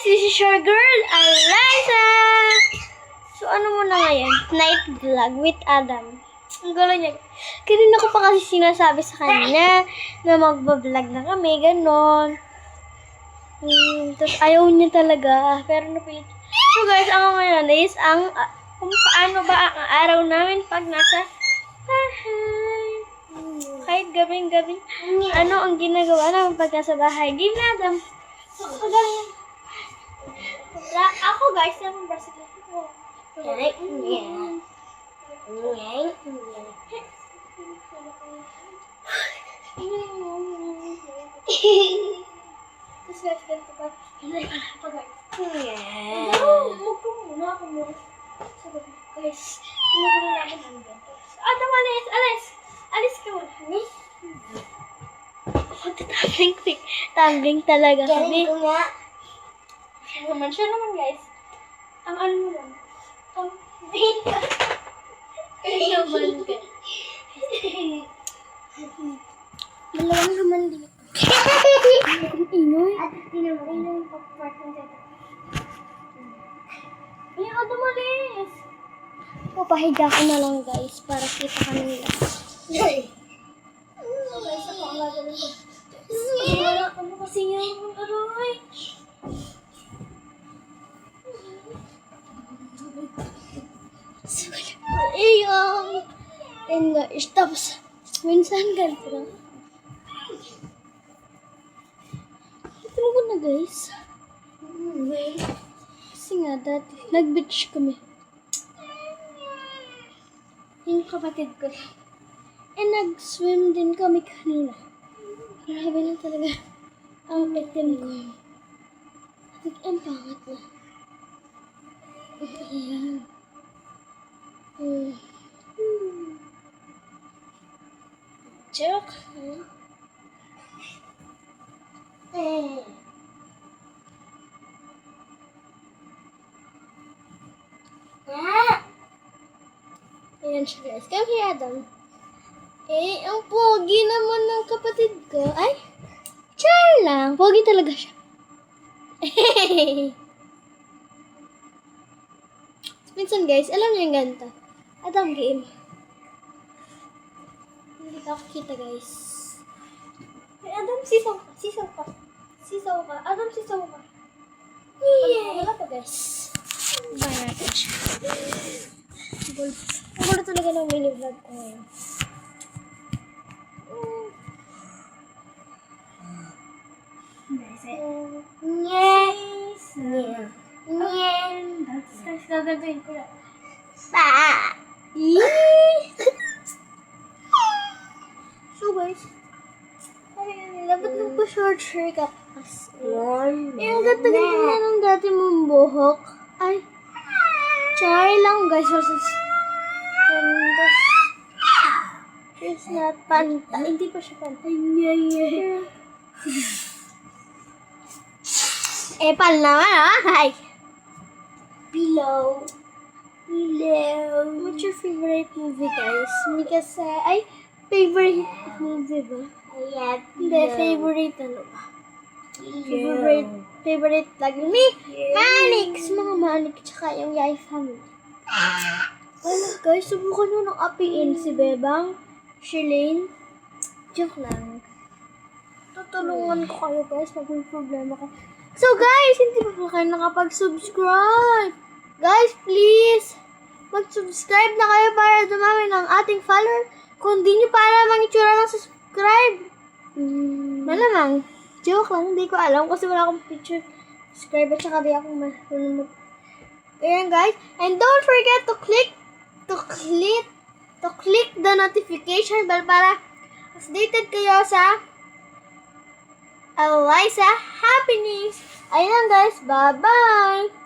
this is your girl, Eliza! So, ano muna ngayon? Night vlog with Adam. Ang gulo niya. Kanina ko pa kasi sinasabi sa kanya na magbablog na kami, ganon. Tapos ayaw niya talaga, pero napilit. So guys, ang ngayon is kung paano ba ang araw namin pag nasa bahay. Kahit gabing-gabi, ano ang ginagawa namin pag nasa bahay. Game na, Adam. So, ako guys, yung bracelet ko. Tapos guys, ganito pa. Huwag ko muna ako muna. So guys, hindi namin ang ganito. Adam, alis! Alis! Alis ka muna. Tumbling quick. Tumbling talaga kami. Galing ko nga. Siya naman guys. Ang ano mo lang. Ang date ka. Naman ka. Dalawang naman dito. Ang inoy. At tinamay ng pag-part ng dito. Ay, Adam, alis! Papahiga ko na lang guys para kita ka nila. Guys, ako ang gagawin ko. Wala ka mo kasi yung aroy. Iyong! And guys, tapos minsan ganito lang. Ito mo na guys. Kasi nga dati, nag-beach kami. Yung kapatid ko. And nag-swim din kami kanina. Grabe na talaga ang itim ko. Ang pangat na. Ayan. Joke. Ayan siya guys. Come here, Adam. Ang pogi naman ng kapatid ko. Ay, char lang. Pogi talaga siya. Minsan guys, alam niyo yung ganito. Adam game. Hindi ka kita guys. Ay, Adam, sisaw ka. Sisaw ka. Sisaw ka. Adam, sisaw ka. Wala pa guys. Bye natin siya. Ang gulo talaga ng mini vlog ko ngayon. Yes! Tapos gagawin ko lang. So guys, dapat lang pa short hair ka pas. Ang ganda na ng dati mong buhok. Ay, char lang guys. It's not pantay. Hindi pa siya pantay. Pal naman Hi. Below. What's your favorite movie guys? Hindi kasi, favorite movie ba? Hindi, favorite ano ba? Favorite lagi ni Manix, mga Manix, tsaka yung Yay family. Guys, subukan nyo nang apiin si Bebang, Shilane. Joke lang. Tutulungan ko kayo guys pag may problema kayo. So guys, hindi pa po kayo nakapag-subscribe. Guys, please, mag-subscribe na kayo para dumami ng ating follower. Kung di nyo pa alam ang itsura ng subscribe, malamang. Joke lang, hindi ko alam kasi wala akong picture subscribe at saka di ako marunong. Ayan guys, and don't forget to click the notification bell para updated kayo sa Eliza Happenings. Ayan guys, bye-bye!